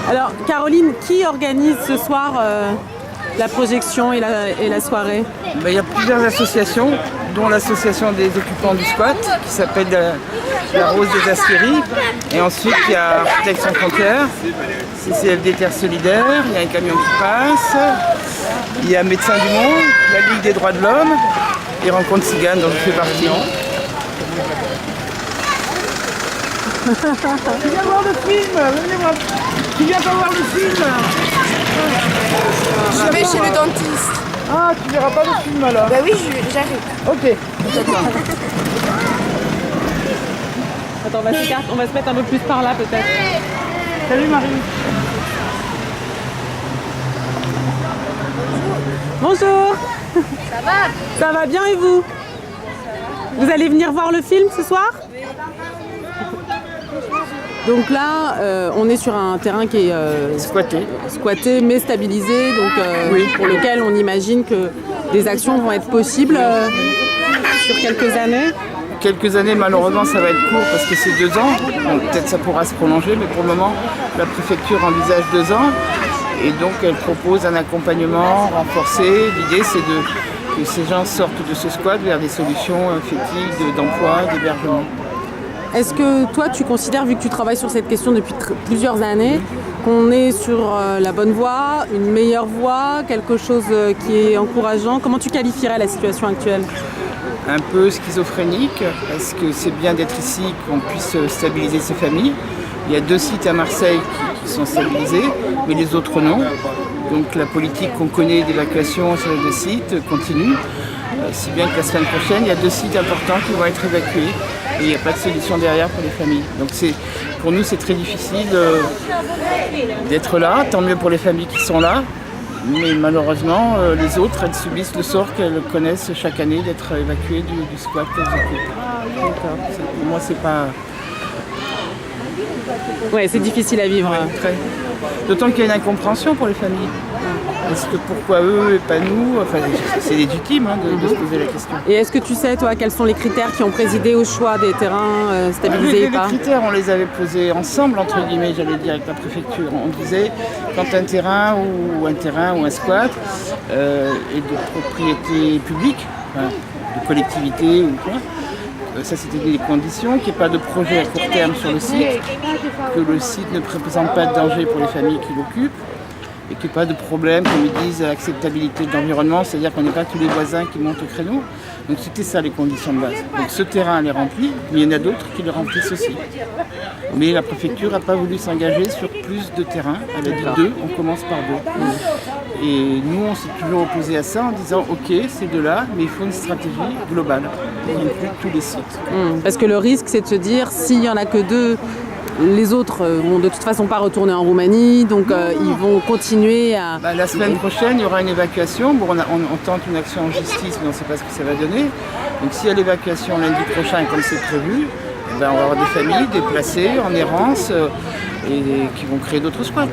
Alors, Caroline, qui organise ce soir la projection et la soirée? Il y a plusieurs associations, dont l'association des occupants du squat, qui s'appelle la Rose des Aspéries. Et ensuite, il y a Architectes sans frontières, CCFD Terre Solidaire, il y a un camion qui passe, il y a Médecins du Monde, la Ligue des droits de l'homme, et Rencontres Tziganes, dont je fais partie. Viens voir le film, venez voir. Qui vient pas voir le film? Je vais chez le dentiste. Ah, tu verras pas le film alors? Bah oui, j'arrive. Ok. Attends, on va se mettre un peu plus par là peut-être. Salut Marie. Bonjour. Ça va? Ça va bien et vous? Vous allez venir voir le film ce soir? Donc là, on est sur un terrain qui est squatté mais stabilisé, donc pour lequel on imagine que des actions vont être possibles sur quelques années. Quelques années, malheureusement, ça va être court parce que c'est 2 ans. Donc, peut-être ça pourra se prolonger, mais pour le moment, la préfecture envisage 2 ans. Et donc, elle propose un accompagnement renforcé. L'idée, c'est que ces gens sortent de ce squat vers des solutions effectives d'emploi, d'hébergement. Est-ce que toi, tu considères, vu que tu travailles sur cette question depuis plusieurs années, qu'on est sur la bonne voie, une meilleure voie, quelque chose qui est encourageant? Comment tu qualifierais la situation actuelle? Un peu schizophrénique, parce que c'est bien d'être ici, qu'on puisse stabiliser ces familles. Il y a 2 sites à Marseille qui sont stabilisés, mais les autres non. Donc la politique qu'on connaît d'évacuation sur les 2 sites continue. Si bien que la semaine prochaine, il y a 2 sites importants qui vont être évacués. Et il n'y a pas de solution derrière pour les familles. Donc pour nous, c'est très difficile d'être là. Tant mieux pour les familles qui sont là. Mais malheureusement, les autres, elles subissent le sort qu'elles connaissent chaque année d'être évacuées du squat qu'elles occupent. Pour moi, c'est pas... Ouais, c'est difficile à vivre. Ouais, très. D'autant qu'il y a une incompréhension pour les familles. Est-ce que pourquoi eux et pas nous? Enfin, c'est légitime de se poser la question. Et est-ce que tu sais, toi, quels sont les critères qui ont présidé au choix des terrains stabilisés ou pas? Les critères, on les avait posés ensemble, entre guillemets, j'allais dire, avec la préfecture. On disait, quand un terrain ou un squat est de propriété publique, enfin, de collectivité ou quoi, ça c'était des conditions, qu'il n'y ait pas de projet à court terme sur le site, que le site ne représente pas de danger pour les familles qui l'occupent, et qu'il n'y ait pas de problème, comme ils disent, acceptabilité de l'environnement, c'est-à-dire qu'on n'est pas tous les voisins qui montent au créneau. Donc c'était ça les conditions de base. Donc ce terrain elle est rempli, mais il y en a d'autres qui le remplissent aussi. Mais la préfecture n'a pas voulu s'engager sur plus de terrains. Elle a dit 2, on commence par 2. Et nous on s'est toujours opposé à ça en disant ok c'est de là, mais il faut une stratégie globale. Il inclut tous les sites. Parce que le risque c'est de se dire s'il n'y en a que 2, les autres vont de toute façon pas retourner en Roumanie, donc ils vont continuer à... La semaine prochaine, il y aura une évacuation. Bon, on tente une action en justice, mais on ne sait pas ce que ça va donner. Donc s'il y a l'évacuation lundi prochain, comme c'est prévu, on va avoir des familles déplacées, en errance, et qui vont créer d'autres squats.